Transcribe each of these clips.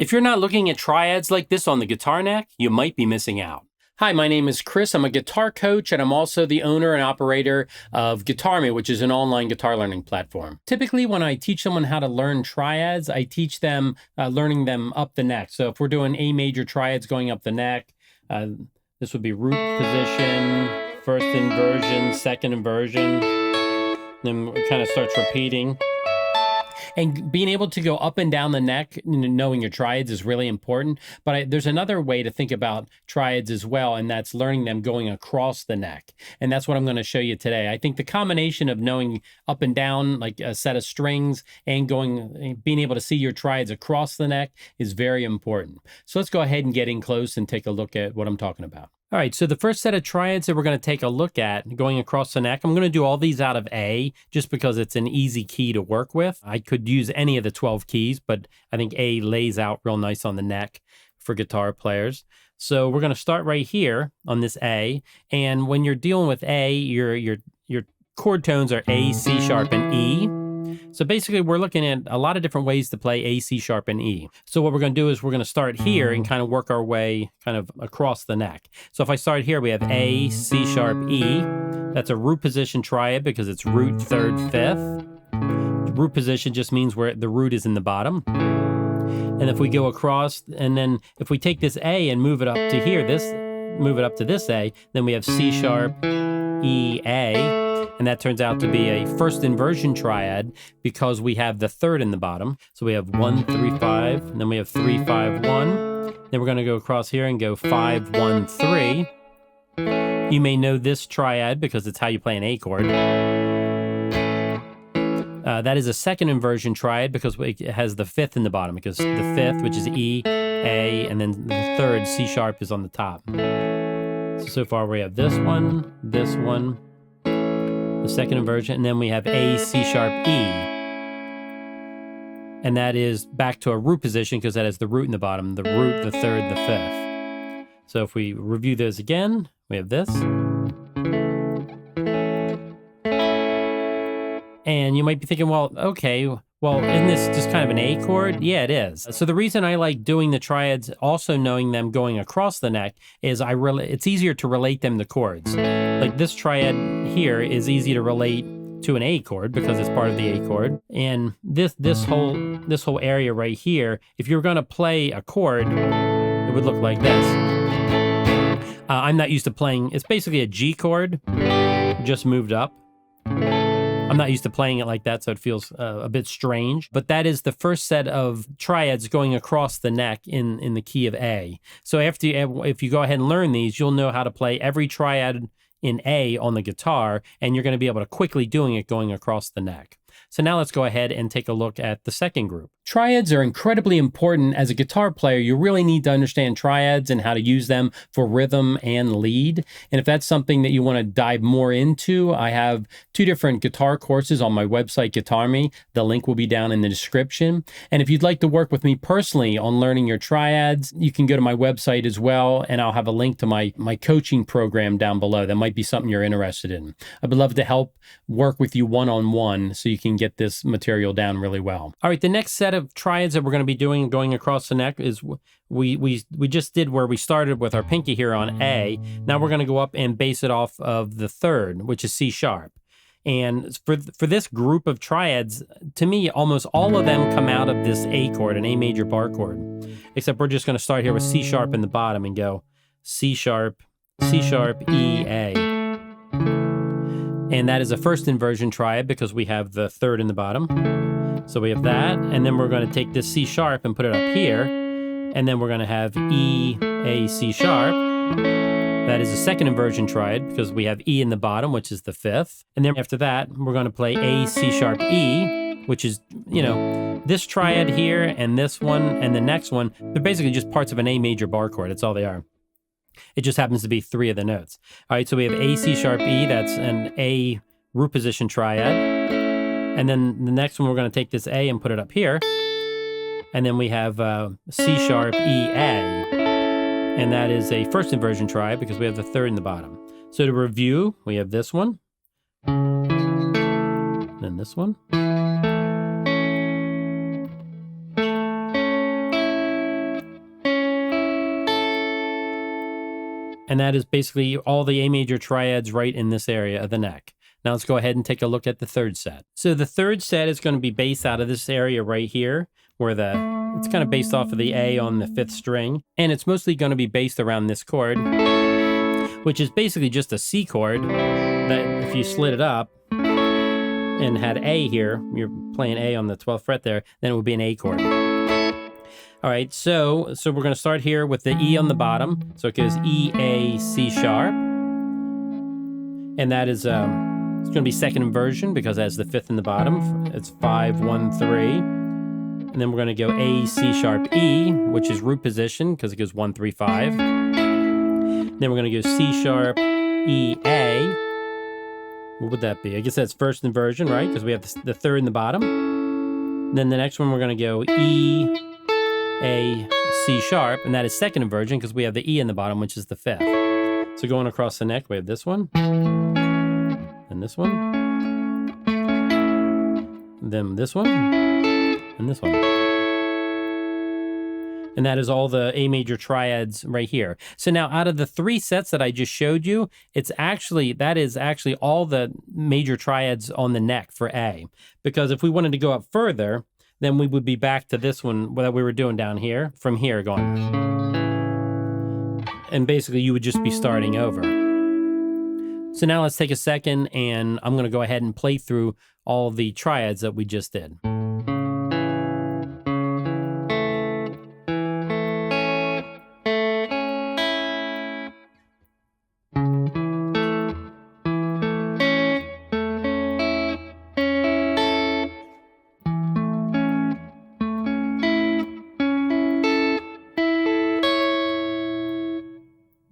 If you're not looking at triads like this on the guitar neck, you might be missing out. Hi, my name is Chris. I'm a guitar coach, and I'm also the owner and operator of Guitarmy, which is an online guitar learning platform. Typically, when I teach someone how to learn triads, I teach them learning them up the neck. So if we're doing A major triads going up the neck, this would be root position, first inversion, second inversion, then it kind of starts repeating. And being able to go up and down the neck, knowing your triads is really important. But there's another way to think about triads as well, and that's learning them going across the neck. And that's what I'm going to show you today. I think the combination of knowing up and down, like a set of strings, and being able to see your triads across the neck is very important. So let's go ahead and get in close and take a look at what I'm talking about. All right, so the first set of triads that we're going to take a look at going across the neck, I'm going to do all these out of A just because it's an easy key to work with. I could use any of the 12 keys, but I think A lays out real nice on the neck for guitar players. So we're going to start right here on this A, and when you're dealing with A, your chord tones are A, C sharp, and E. So basically, we're looking at a lot of different ways to play A, C sharp, and E. So what we're going to do is we're going to start here and kind of work our way kind of across the neck. So if I start here, we have A, C sharp, E. That's a root position triad because it's root, third, fifth. Root position just means where the root is in the bottom. And if we go across, and then if we take this A and move it up to here, move it up to this A, then we have C sharp, E, A. And that turns out to be a first inversion triad because we have the third in the bottom. So we have 1, 3, 5, and then we have 3, 5, 1. Then we're going to go across here and go 5, 1, 3. You may know this triad because it's how you play an A chord. That is a second inversion triad because it has the fifth in the bottom, because the fifth, which is E, A, and then the third, C sharp, is on the top. So far we have this one, the second inversion, and then we have A, C sharp, E. And that is back to a root position because that has the root in the bottom, the root, the third, the fifth. So if we review those again, we have this. And you might be thinking, well, okay, isn't this just kind of an A chord? Yeah, it is. So the reason I like doing the triads, also knowing them going across the neck, is it's easier to relate them to chords. Like this triad here is easy to relate to an A chord because it's part of the A chord. And this whole area right here, if you're going to play a chord, it would look like this. I'm not used to playing, it's basically a G chord, just moved up. I'm not used to playing it like that, so it feels a bit strange. But that is the first set of triads going across the neck in the key of A. So if you go ahead and learn these, you'll know how to play every triad in A on the guitar, and you're going to be able to quickly doing it going across the neck. So now let's go ahead and take a look at the second group. Triads are incredibly important. As a guitar player, you really need to understand triads and how to use them for rhythm and lead. And if that's something that you want to dive more into, I have 2 different guitar courses on my website, Guitarmy. The link will be down in the description. And if you'd like to work with me personally on learning your triads, you can go to my website as well, and I'll have a link to my coaching program down below. That might be something you're interested in. I would love to help work with you one-on-one so you can get this material down really well. All right, the next set of triads that we're going to be doing going across the neck is we just did where we started with our pinky here on A. Now we're going to go up and base it off of the third, which is C sharp. And for this group of triads, to me, almost all of them come out of this A chord, an A major bar chord. Except we're just going to start here with C sharp in the bottom and go C sharp, E, A. And that is a first inversion triad because we have the third in the bottom. So we have that, and then we're going to take this C sharp and put it up here, and then we're going to have E, A, C sharp. That is a second inversion triad because we have E in the bottom, which is the fifth. And then after that, we're going to play A, C sharp, E, which is, this triad here and this one and the next one. They're basically just parts of an A major bar chord. That's all they are. It just happens to be 3 of the notes. All right, so we have A, C sharp, E. That's an A root position triad. And then the next one, we're going to take this A and put it up here. And then we have C sharp, E, A. And that is a first inversion triad because we have the third in the bottom. So to review, we have this one. Then this one. And that is basically all the A major triads right in this area of the neck. Now let's go ahead and take a look at the third set. So the third set is going to be based out of this area right here, where it's kind of based off of the A on the 5th string. And it's mostly going to be based around this chord, which is basically just a C chord that if you slid it up and had A here, you're playing A on the 12th fret there, then it would be an A chord. All right, so we're going to start here with the E on the bottom. So it goes E, A, C sharp. And that is, it's going to be second inversion because it has the 5th in the bottom. It's 5, 1, 3. And then we're going to go A, C sharp, E, which is root position because it goes 1, 3, 5. Then we're going to go C sharp, E, A. What would that be? I guess that's first inversion, right? Because we have the 3rd in the bottom. Then the next one we're going to go E, A, C sharp, and that is second inversion because we have the E in the bottom, which is the 5th. So going across the neck, we have this one, and this one, then this one, and this one. And that is all the A major triads right here. So now out of the 3 sets that I just showed you, that is actually all the major triads on the neck for A. Because if we wanted to go up further, then we would be back to this one that we were doing down here, from here going. And basically you would just be starting over. So now let's take a second and I'm gonna go ahead and play through all the triads that we just did.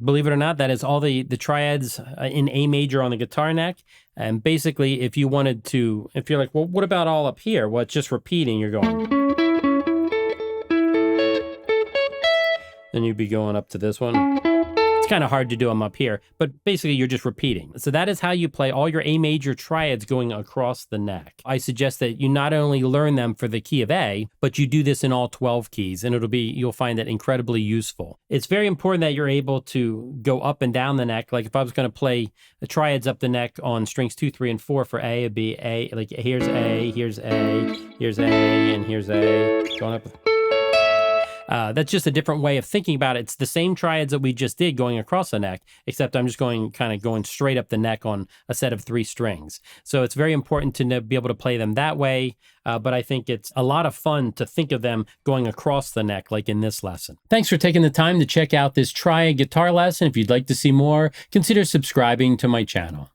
Believe it or not, that is all the triads in A major on the guitar neck. And basically, if you're like, well, what about all up here? Well, it's just repeating, you're going. Then you'd be going up to this one. It's kind of hard to do them up here, but basically you're just repeating. So that is how you play all your A major triads going across the neck. I suggest that you not only learn them for the key of A, but you do this in all 12 keys, and you'll find that incredibly useful. It's very important that you're able to go up and down the neck. Like if I was going to play the triads up the neck on strings 2, 3, and 4 for A, it'd be A, like here's A, here's A, here's A, and here's A, going up. That's just a different way of thinking about it. It's the same triads that we just did going across the neck, except I'm just going straight up the neck on a set of 3 strings. So it's very important to be able to play them that way, but I think it's a lot of fun to think of them going across the neck like in this lesson. Thanks for taking the time to check out this triad guitar lesson. If you'd like to see more, consider subscribing to my channel.